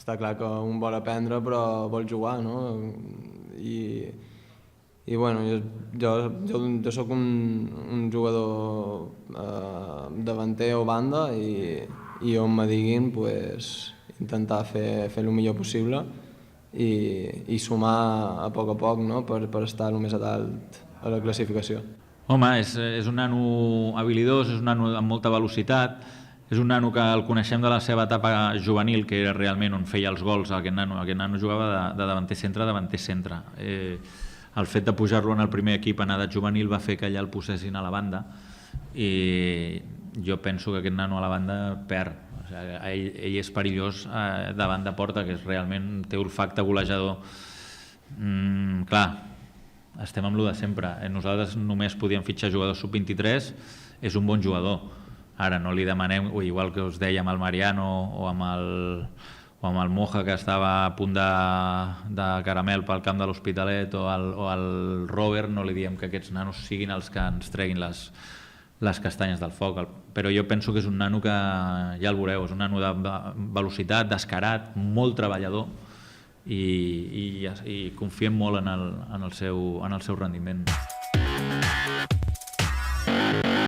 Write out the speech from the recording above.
està clar que un vol aprendre però vol jugar, no? I bueno, jo soc un jugador davanter o banda i on me diguin pues, intentar fer el millor possible i sumar a poc, no? per estar el més a dalt a la classificació. Home, és un nano habilidós, és un nano amb molta velocitat, és un nano que el coneixem de la seva etapa juvenil, que era realment on feia els gols. Aquest nano jugava de davanter-centre. El fet de pujar-lo en el primer equip en edat juvenil va fer que allà el posessin a la banda i jo penso que aquest nano a la banda perd. O sigui, ell és perillós davant de porta, que realment té olfacte golejador. Clar, estem amb lo de sempre. Nosaltres només podíem fitxar jugadors sub-23, és un bon jugador. Ara no li demanem, igual que us deia amb el Mariano o amb el Moja, que estava a punt de caramel pel camp de l'Hospitalet, o el Robert, no li diem que aquests nanos siguin els que ens treguin les castanyes del foc, però jo penso que és un nano que, ja el veureu, és un nano de velocitat, descarat, molt treballador i confiem molt en el seu rendiment.